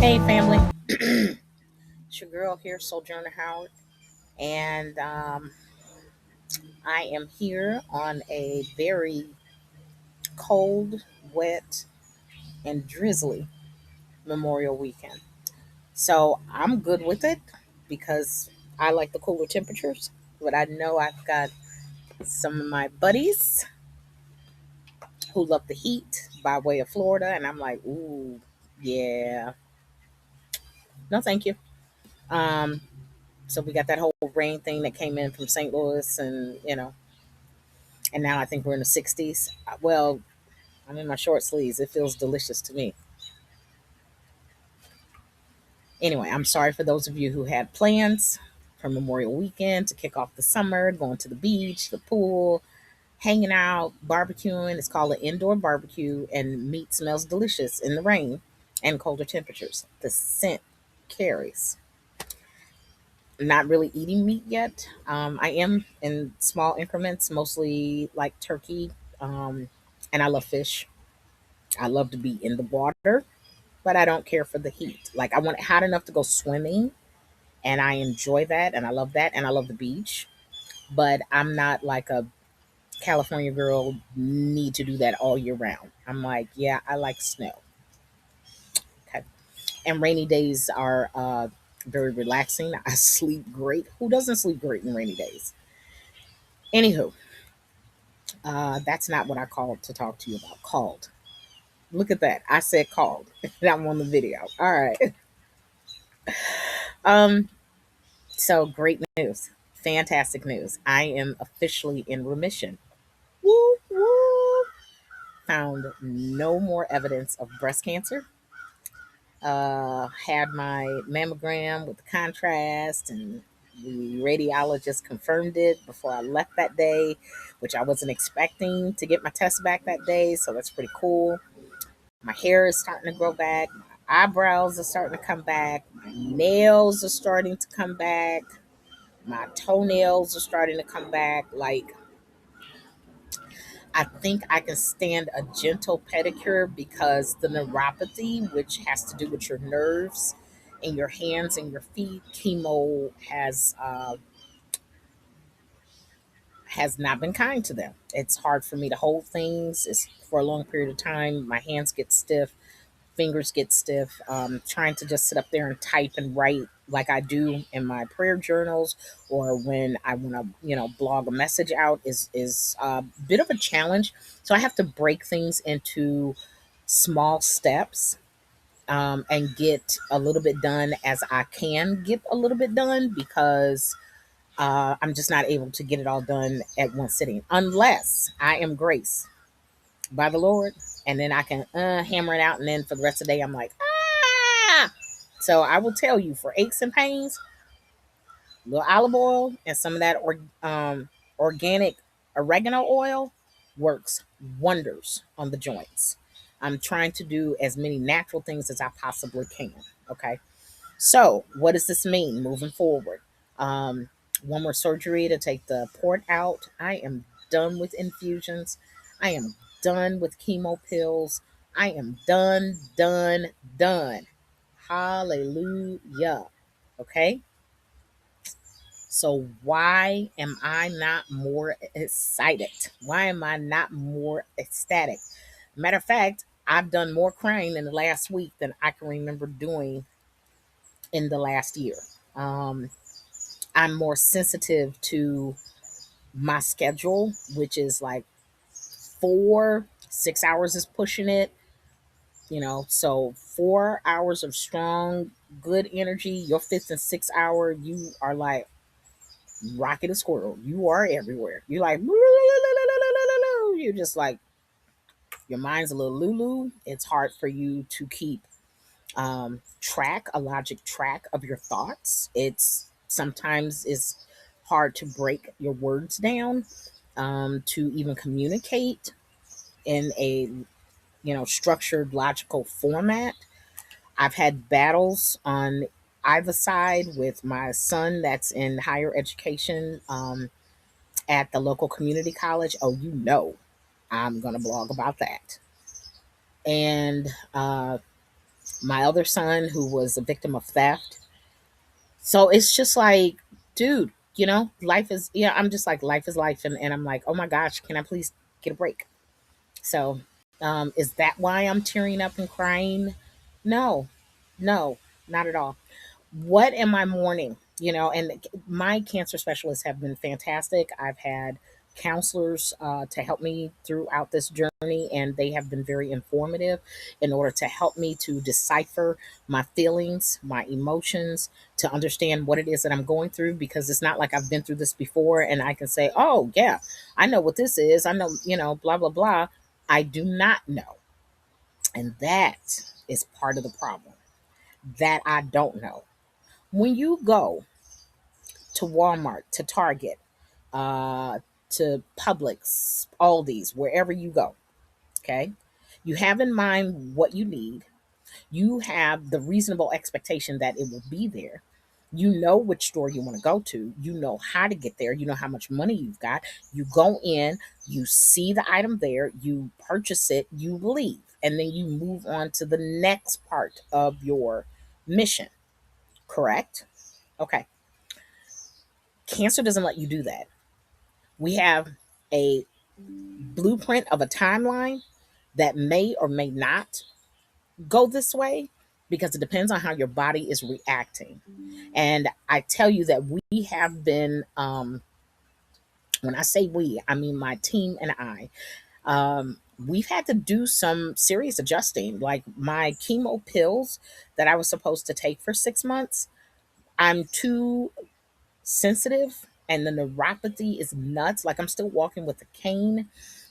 Hey, family. It's your girl here, Souljourner Howard, and I am here on a very cold, wet, and drizzly Memorial weekend. So I'm good with it because I like the cooler temperatures, but I know I've got some of my buddies who love the heat by way of Florida, and I'm like, ooh, yeah, no, thank you. Um, so we got that whole rain thing that came in from St. Louis, and now I think we're in the 60s. Well, I'm in my short sleeves. It feels delicious to me. Anyway, I'm sorry for those of you who had plans for Memorial Weekend to kick off the summer, going to the beach, the pool, hanging out, barbecuing. It's called an indoor barbecue, and meat smells delicious in the rain and colder temperatures. The scent carries. Not really eating meat yet. I am in small increments, mostly like turkey, and I love fish. I love to be in the water, but I don't care for the heat. Like I want it hot enough to go swimming, and I enjoy that, and I love that, and I love the beach. But I'm not like a California girl need to do that all year round. I'm like, yeah, I like snow. Okay, and rainy days are very relaxing. I sleep great. Who doesn't sleep great in rainy days? Anywho, that's not what I called to talk to you about. Called. Look at that. I said called. I'm on the video. All right. Um, So great news. Fantastic news. I am officially in remission. Woo woo. Found no more evidence of breast cancer. Had my mammogram with the contrast, and the radiologist confirmed it before I left that day, which I wasn't expecting to get my test back that day. So that's pretty cool. My hair is starting to grow back. My eyebrows are starting to come back. My nails are starting to come back. My toenails are starting to come back. Like, I think I can stand a gentle pedicure because the neuropathy, which has to do with your nerves in your hands and your feet, chemo has not been kind to them. It's hard for me to hold things. It's for a long period of time. My hands get stiff, fingers get stiff. Trying to just sit up there and type and write like I do in my prayer journals, or when I want to, blog a message out is a bit of a challenge. So I have to break things into small steps, and get a little bit done as I can get a little bit done, because I'm just not able to get it all done at one sitting unless I am graced by the Lord, and then I can hammer it out, and then for the rest of the day, I'm like, ah. So I will tell you, for aches and pains, a little olive oil and some of that organic oregano oil works wonders on the joints. I'm trying to do as many natural things as I possibly can. Okay. So, what does this mean moving forward? Um, one more surgery to take the port out. I am done with infusions. I am done with chemo pills. I am done, done, done. Hallelujah. Okay. So, why am I not more excited? Why am I not more ecstatic? Matter of fact, I've done more crying in the last week than I can remember doing in the last year. Um, I'm more sensitive to my schedule, which is like 6 hours is pushing it, So 4 hours of strong, good energy. Your fifth and sixth hour, you are like rocket a squirrel. You are everywhere. You're like, you're just like, your mind's a little lulu. It's hard for you to keep a logic track of your thoughts. It's sometimes it's hard to break your words down, to even communicate in a structured, logical format. I've had battles on either side with my son that's in higher education, at the local community college. Oh, I'm gonna blog about that. And My other son, who was a victim of theft. So it's just like, dude, life is, yeah, I'm just like, life is life. And I'm like, oh my gosh, can I please get a break? So, is that why I'm tearing up and crying? No, no, not at all. What am I mourning? And my cancer specialists have been fantastic. I've had counselors to help me throughout this journey, and they have been very informative in order to help me to decipher my feelings, my emotions, to understand what it is that I'm going through, because it's not like I've been through this before and I can say, oh, yeah, I know what this is. I know, blah, blah, blah. I do not know. And that is part of the problem, that I don't know. When you go to Walmart, to Target, uh, to Publix, Aldi's, wherever you go, okay, you have in mind what you need. You have the reasonable expectation that it will be there. You know which store you want to go to. You know how to get there. You know how much money you've got. You go in, you see the item there, you purchase it, you leave, and then you move on to the next part of your mission, correct? Okay. Cancer doesn't let you do that. We have a blueprint of a timeline that may or may not go this way, because it depends on how your body is reacting. And I tell you that we have been, when I say we, I mean my team and I, we've had to do some serious adjusting. Like my chemo pills that I was supposed to take for 6 months, I'm too sensitive, and the neuropathy is nuts. Like I'm still walking with a cane.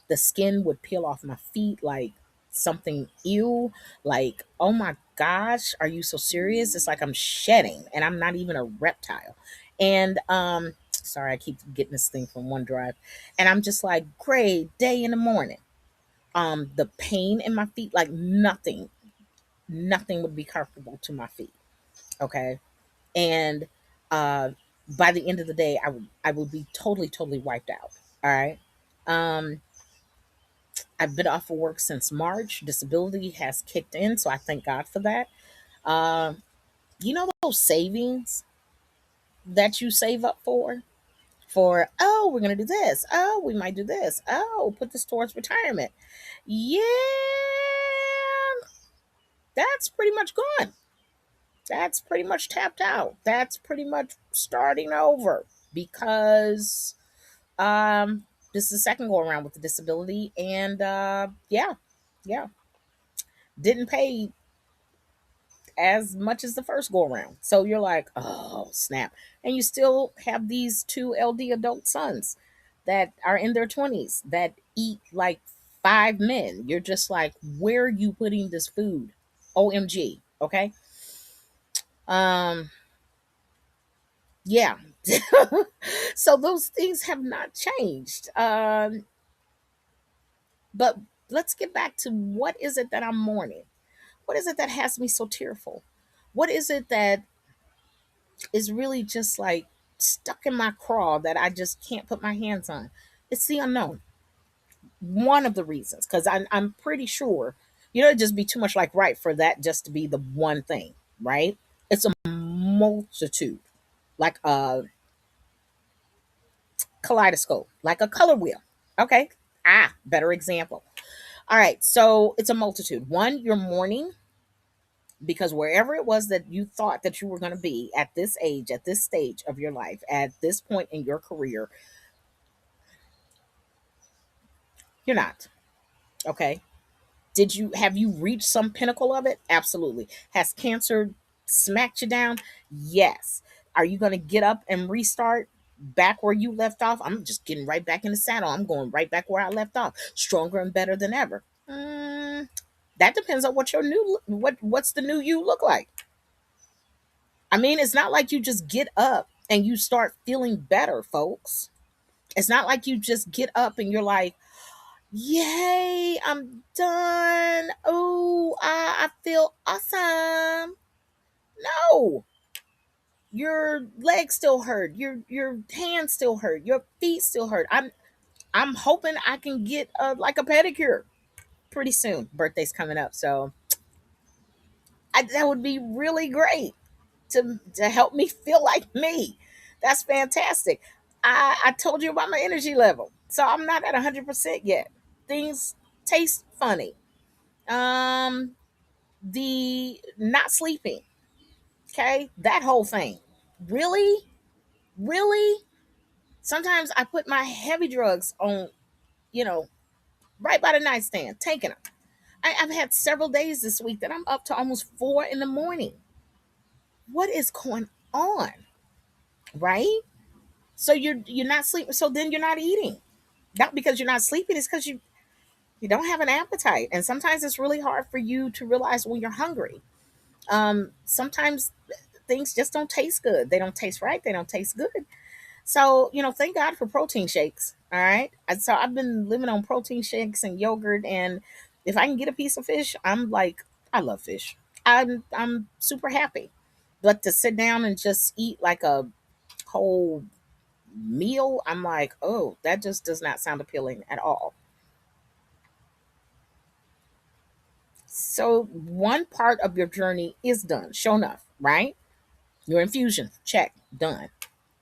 The skin would peel off my feet like something ill. Like, oh my gosh, are you so serious? It's like I'm shedding and I'm not even a reptile. And sorry, I keep getting this thing from OneDrive. And I'm just like, great day in the morning. The pain in my feet, like nothing would be comfortable to my feet. Okay. And uh by the end of the day, I would be totally wiped out. All right. um I've been off of work since March. Disability has kicked in, so I thank God for that. um those savings that you save up for, oh, we're gonna do this, oh, we might do this, oh, put this towards retirement. Yeah, that's pretty much gone. That's pretty much tapped out. That's pretty much starting over, because this is the second go around with the disability, and yeah, yeah, didn't pay as much as the first go around. So you're like, oh snap. And you still have these two LD adult sons that are in their 20s that eat like five men. You're just like, where are you putting this food? OMG. Okay. Um yeah. So those things have not changed. But let's get back to, what is it that I'm mourning? What is it that has me so tearful? What is it that is really just like stuck in my craw that I just can't put my hands on? It's the unknown. One of the reasons, because I'm pretty sure, it'd just be too much like right for that just to be the one thing, right? It's a multitude, like a kaleidoscope, like a color wheel. Okay. Better example. All right. So it's a multitude. One, you're mourning because wherever it was that you thought that you were going to be at this age, at this stage of your life, at this point in your career, you're not. Okay. Have you reached some pinnacle of it? Absolutely. Has cancer smacked you down? Yes. Are you going to get up and restart back where you left off? I'm just getting right back in the saddle. I'm going right back where I left off, stronger and better than ever. That depends on what your new what's the new you look like. I mean, it's not like you just get up and you start feeling better, folks. It's not like you just get up and you're like, yay, I'm done. Oh, I feel awesome. No, your legs still hurt. Your hands still hurt. Your feet still hurt. I'm hoping I can get like a pedicure pretty soon. Birthday's coming up, so That would be really great to help me feel like me. That's fantastic. I told you about my energy level, so I'm not at 100% yet. Things taste funny. Um, the not sleeping, okay, that whole thing. Really, really. Sometimes I put my heavy drugs on, you know, right by the nightstand, taking them. I've had several days this week that I'm up to almost 4 in the morning. What is going on, right? So you're not sleeping. So then you're not eating. Not because you're not sleeping. It's because you don't have an appetite. And sometimes it's really hard for you to realize when you're hungry. Sometimes things just don't taste good. They don't taste right. They don't taste good. So, thank God for protein shakes. All right. And so I've been living on protein shakes and yogurt. And if I can get a piece of fish, I'm like, I love fish. I'm super happy. But to sit down and just eat like a whole meal, I'm like, oh, that just does not sound appealing at all. So one part of your journey is done, sure enough, right? Your infusion, check, done.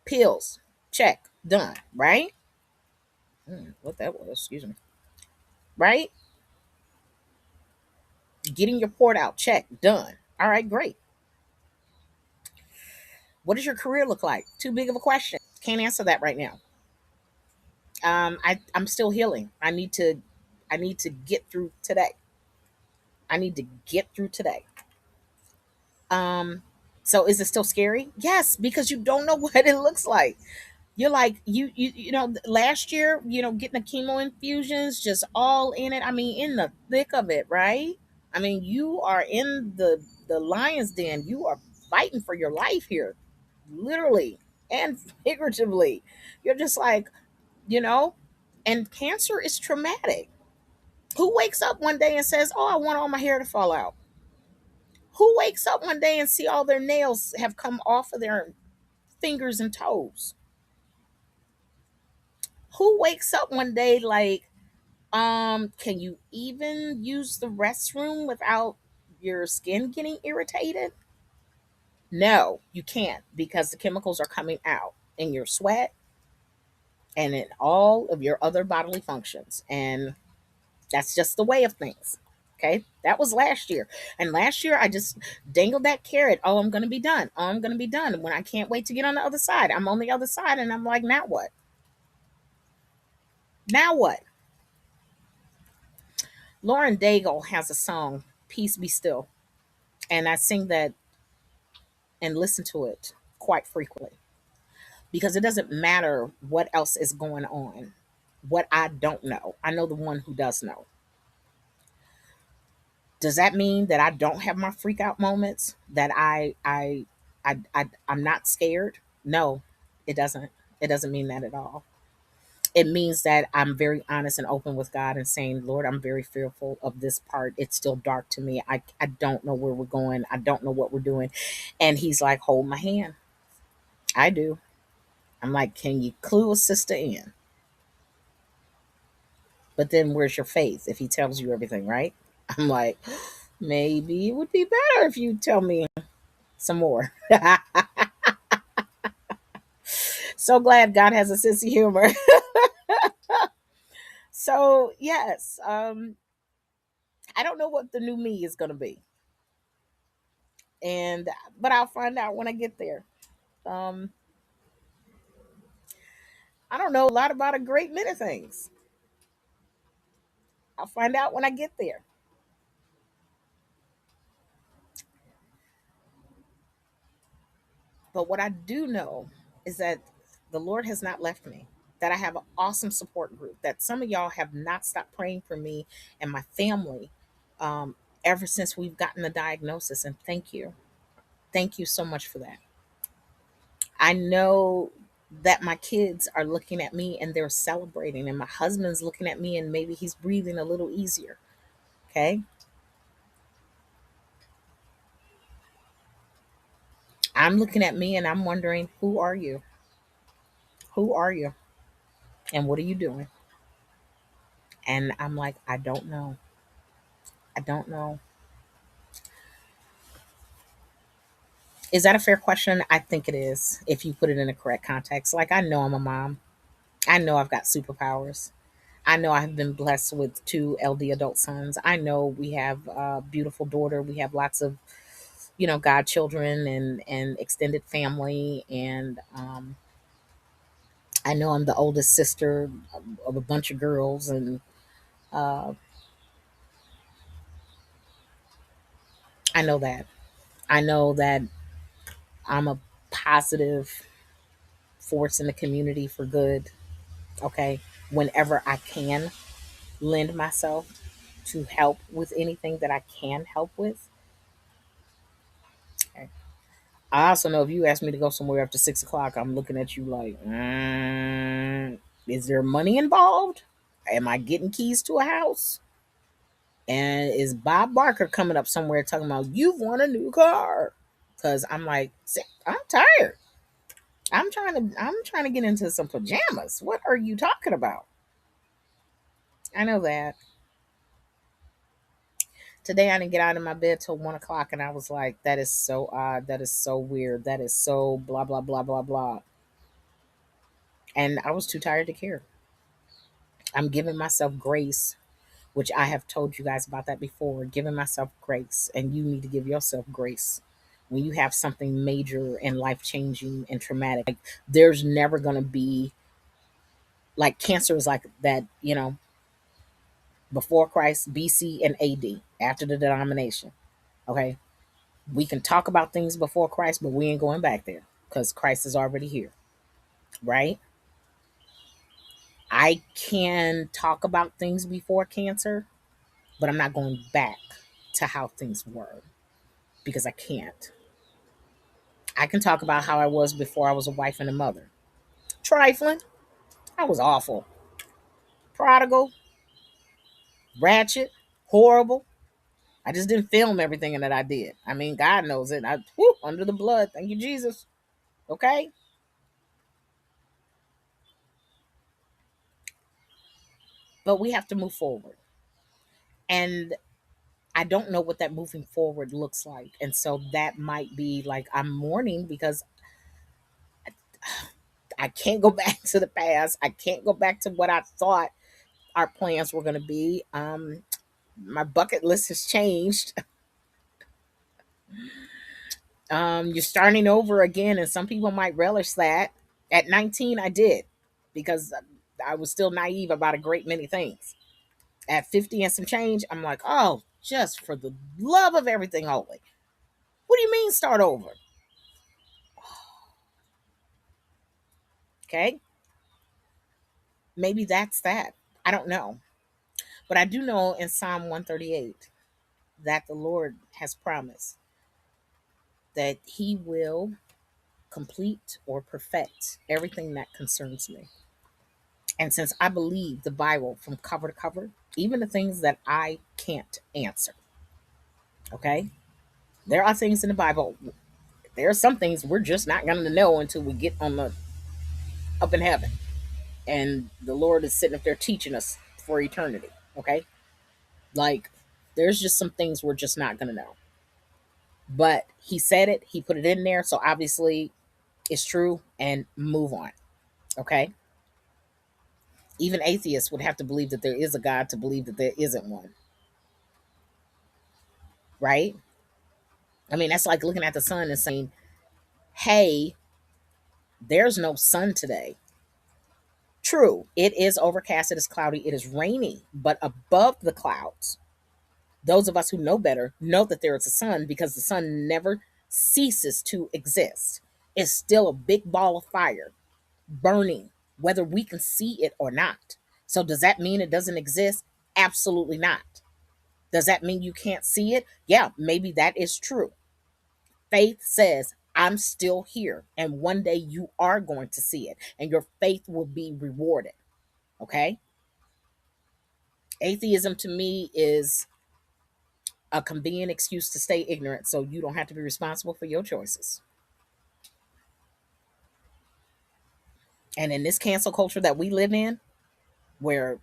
Pills, check, done, right? What that was, excuse me. Right? Getting your port out, check, done. All right, great. What does your career look like? Too big of a question. Can't answer that right now. I'm still healing. I need to get through today. I need to get through today. Um, so is it still scary? Yes, because you don't know what it looks like. You're like last year, getting the chemo infusions, just all in it. I mean, in the thick of it, right? I mean, you are in the lion's den. You are fighting for your life here, literally and figuratively. You're just like, you know, and cancer is traumatic. Who wakes up one day and says, "Oh, I want all my hair to fall out"? Who wakes up one day and see all their nails have come off of their fingers and toes? Who wakes up one day like, can you even use the restroom without your skin getting irritated? No, you can't because the chemicals are coming out in your sweat and in all of your other bodily functions. And that's just the way of things. Okay. That was last year. And last year I just dangled that carrot. Oh, I'm going to be done. Oh, I'm going to be done. And when I can't wait to get on the other side, I'm on the other side and I'm like, now what? Now what? Lauren Daigle has a song, Peace Be Still. And I sing that and listen to it quite frequently because it doesn't matter what else is going on, what I don't know. I know the one who does know. Does that mean that I don't have my freak out moments? That I'm not scared? No, it doesn't. It doesn't mean that at all. It means that I'm very honest and open with God and saying, Lord, I'm very fearful of this part. It's still dark to me. I don't know where we're going. I don't know what we're doing. And he's like, hold my hand. I do. I'm like, can you clue a sister in? But then where's your faith if he tells you everything, right? I'm like, maybe it would be better if you tell me some more. So glad God has a sense of humor. So yes, I don't know what the new me is going to be, and but I'll find out when I get there. Um, I don't know a lot about a great many things. I'll find out when I get there. But what I do know is that the Lord has not left me. That I have an awesome support group. That some of y'all have not stopped praying for me and my family um, ever since we've gotten the diagnosis. And thank you so much for that. I know that my kids are looking at me and they're celebrating, and my husband's looking at me and maybe he's breathing a little easier. Okay. I'm looking at me and I'm wondering, who are you? Who are you? And what are you doing? And I'm like, I don't know. I don't know. Is that a fair question? I think it is, if you put it in the correct context. Like, I know I'm a mom. I know I've got superpowers. I know I have been blessed with two LD adult sons. I know we have a beautiful daughter. We have lots of, godchildren and extended family. And I know I'm the oldest sister of a bunch of girls. And uh, I know that. I know that I'm a positive force in the community for good. Okay. Whenever I can lend myself to help with anything that I can help with. Okay. I also know if you ask me to go somewhere after 6 o'clock, I'm looking at you like, is there money involved? Am I getting keys to a house? And is Bob Barker coming up somewhere talking about you've won a new car? Because I'm like, I'm tired. I'm trying to get into some pajamas. What are you talking about? I know that. Today I didn't get out of my bed till 1 o'clock, and I was like, that is so odd. That is so weird. That is so blah blah blah blah blah. And I was too tired to care. I'm giving myself grace, which I have told you guys about that before. Giving myself grace, and you need to give yourself grace when you have something major and life changing and traumatic. Like, there's never gonna be, like, cancer is like that. Before Christ, BC and AD, after the denomination. Okay, we can talk about things before Christ, but we ain't going back there because Christ is already here, right? I can talk about things before cancer, but I'm not going back to how things were because I can't. I can talk about how I was before I was a wife and a mother. Trifling. I was awful. Prodigal. Ratchet. Horrible. I just didn't film everything that I did. I mean, God knows it. Under the blood. Thank you, Jesus. Okay? But we have to move forward. And I don't know what that moving forward looks like. And so that might be like I'm mourning because I can't go back to the past. I can't go back to what I thought our plans were going to be. My bucket list has changed. You're starting over again, and some people might relish that. At 19, I did because I was still naive about a great many things. At 50 and some change, I'm like, oh, just for the love of everything holy. What do you mean start over? Okay. Maybe that's that. I don't know. But I do know in Psalm 138 that the Lord has promised that He will complete or perfect everything that concerns me. And since I believe the Bible from cover to cover, even the things that I can't answer, okay? There are things in the Bible. There are some things we're just not going to know until we get on the up in heaven, and the Lord is sitting up there teaching us for eternity. Okay, like there's just some things we're just not going to know. But He said it. He put it in there, so obviously it's true. And move on. Okay. Even atheists would have to believe that there is a God to believe that there isn't one. Right? I mean, that's like looking at the sun and saying, hey, there's no sun today. True, it is overcast, it is cloudy, it is rainy, but above the clouds, those of us who know better know that there is a sun because the sun never ceases to exist. It's still a big ball of fire burning, whether we can see it or not. So, does that mean it doesn't exist? Absolutely not. Does that mean you can't see it? Yeah, maybe that is true. Faith says, I'm still here, and one day you are going to see it, and your faith will be rewarded. Okay? Atheism to me is a convenient excuse to stay ignorant so you don't have to be responsible for your choices. And in this cancel culture that we live in, where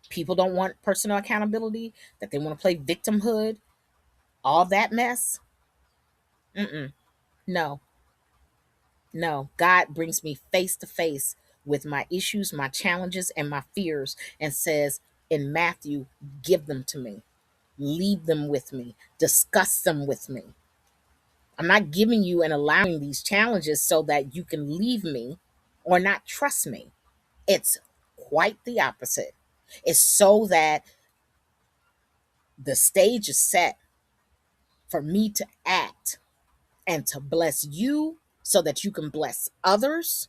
people don't want personal accountability, that they want to play victimhood, all that mess, mm-mm, No, no. God brings me face to face with my issues, my challenges, and my fears, and says in Matthew, give them to me, leave them with me, discuss them with me. I'm not giving you and allowing these challenges so that you can leave me or not trust me. It's quite the opposite. It's so that the stage is set for me to act and to bless you so that you can bless others,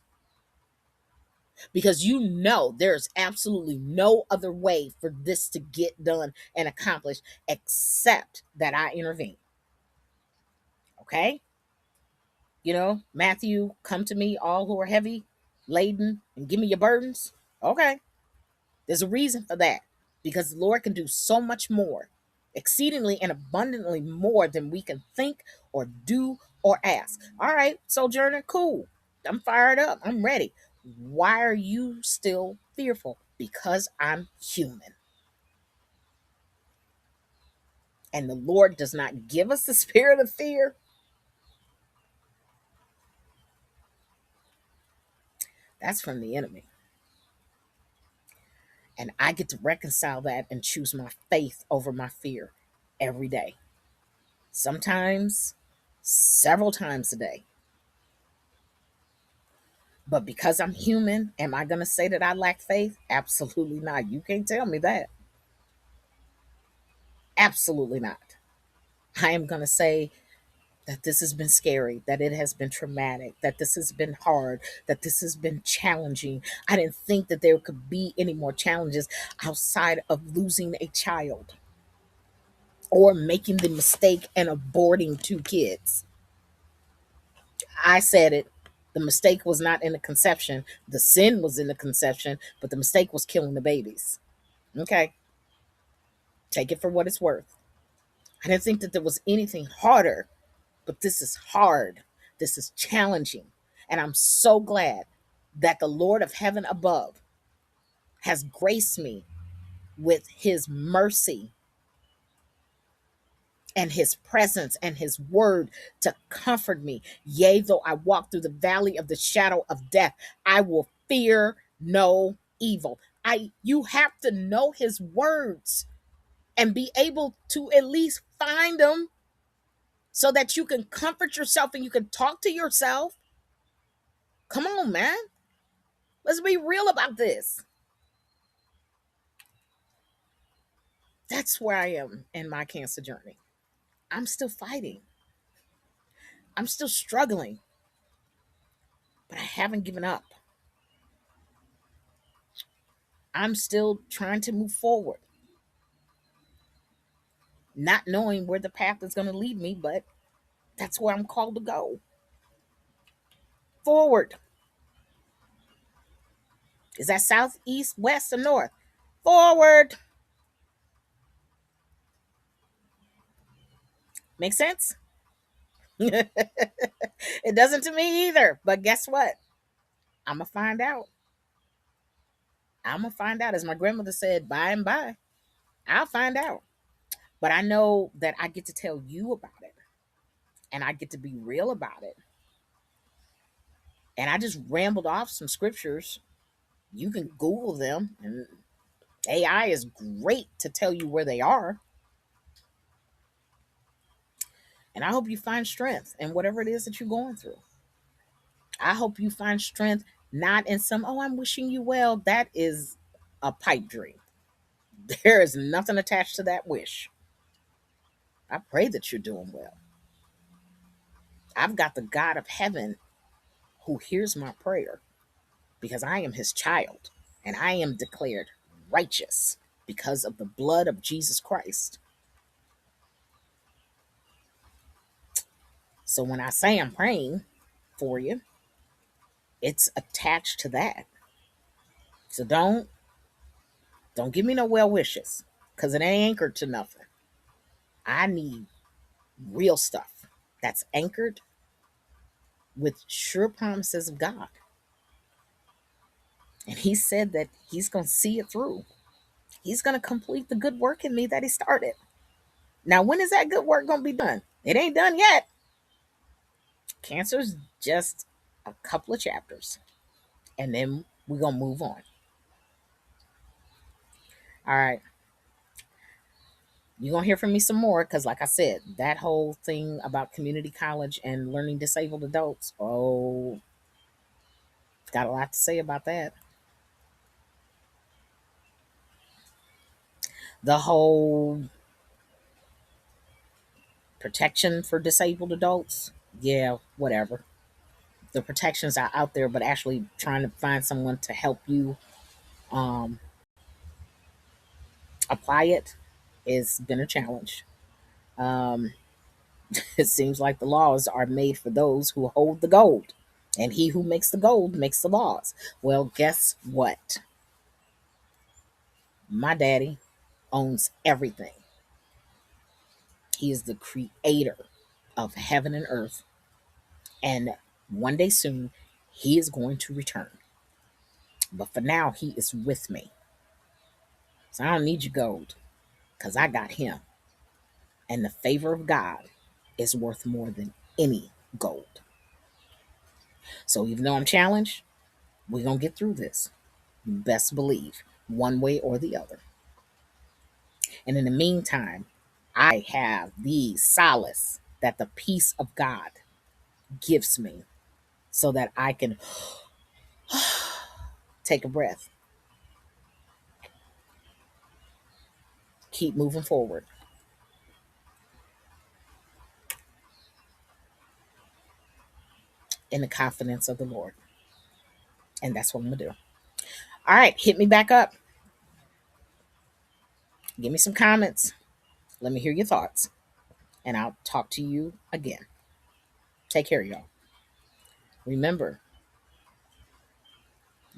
because you know there's absolutely no other way for this to get done and accomplished except that I intervene. Okay? Matthew, come to me, all who are heavy laden, and give me your burdens. Okay. There's a reason for that, because the Lord can do so much more, exceedingly and abundantly more than we can think or do or ask. All right, Souljourner, cool. I'm fired up. I'm ready. Why are you still fearful? Because I'm human. And the Lord does not give us the spirit of fear. That's from the enemy. And I get to reconcile that and choose my faith over my fear every day. Sometimes, several times a day. But because I'm human, am I going to say that I lack faith? Absolutely not. You can't tell me that. Absolutely not. I am going to say that this has been scary, that it has been traumatic, that this has been hard, that this has been challenging. I didn't think that there could be any more challenges outside of losing a child or making the mistake and aborting two kids. I said it. The mistake was not in the conception. The sin was in the conception, but the mistake was killing the babies. Okay. Take it for what it's worth. I didn't think that there was anything harder, but this is hard. This is challenging. And I'm so glad that the Lord of heaven above has graced me with his mercy and his presence and his word to comfort me. Yea, though I walk through the valley of the shadow of death, I will fear no evil. You have to know his words and be able to at least find them so that you can comfort yourself and you can talk to yourself. Come on, man. Let's be real about this. That's where I am in my cancer journey. I'm still fighting. I'm still struggling, but I haven't given up. I'm still trying to move forward, not knowing where the path is going to lead me, but that's where I'm called to go. Forward. Is that south, east, west, or north? Forward. Make sense? It doesn't to me either. But guess what? I'm going to find out. I'm going to find out. As my grandmother said, by and by, I'll find out. But I know that I get to tell you about it and I get to be real about it. And I just rambled off some scriptures. You can Google them, and AI is great to tell you where they are. And I hope you find strength in whatever it is that you're going through. I hope you find strength not in some, oh, I'm wishing you well. That is a pipe dream. There is nothing attached to that wish. I pray that you're doing well. I've got the God of heaven who hears my prayer because I am his child and I am declared righteous because of the blood of Jesus Christ. So when I say I'm praying for you, it's attached to that. So don't give me no well wishes because it ain't anchored to nothing. I need real stuff that's anchored with sure promises of God. And he said that he's going to see it through. He's going to complete the good work in me that he started. Now, when is that good work going to be done? It ain't done yet. Cancer's just a couple of chapters, and then we're gonna move on. All right, you're gonna hear from me some more because, like I said, that whole thing about community college and learning disabled adults. Oh, got a lot to say about that. The whole protection for disabled adults. Yeah, whatever. The protections are out there, but actually trying to find someone to help you um, apply it has been a challenge. Um, it seems like the laws are made for those who hold the gold, and he who makes the gold makes the laws. Well, guess what? My daddy owns everything. He is the creator of heaven and earth, and one day soon, he is going to return. But for now, he is with me. So I don't need your gold because I got him. And the favor of God is worth more than any gold. So even though I'm challenged, we're going to get through this. Best believe, one way or the other. And in the meantime, I have the solace that the peace of God gives me so that I can take a breath, keep moving forward in the confidence of the Lord. And that's what I'm going to do. All right, hit me back up. Give me some comments. Let me hear your thoughts. And I'll talk to you again. Take care, y'all. Remember,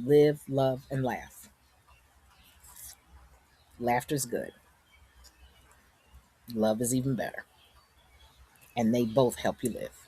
live, love, and laugh. Laughter's good. Love is even better. And they both help you live.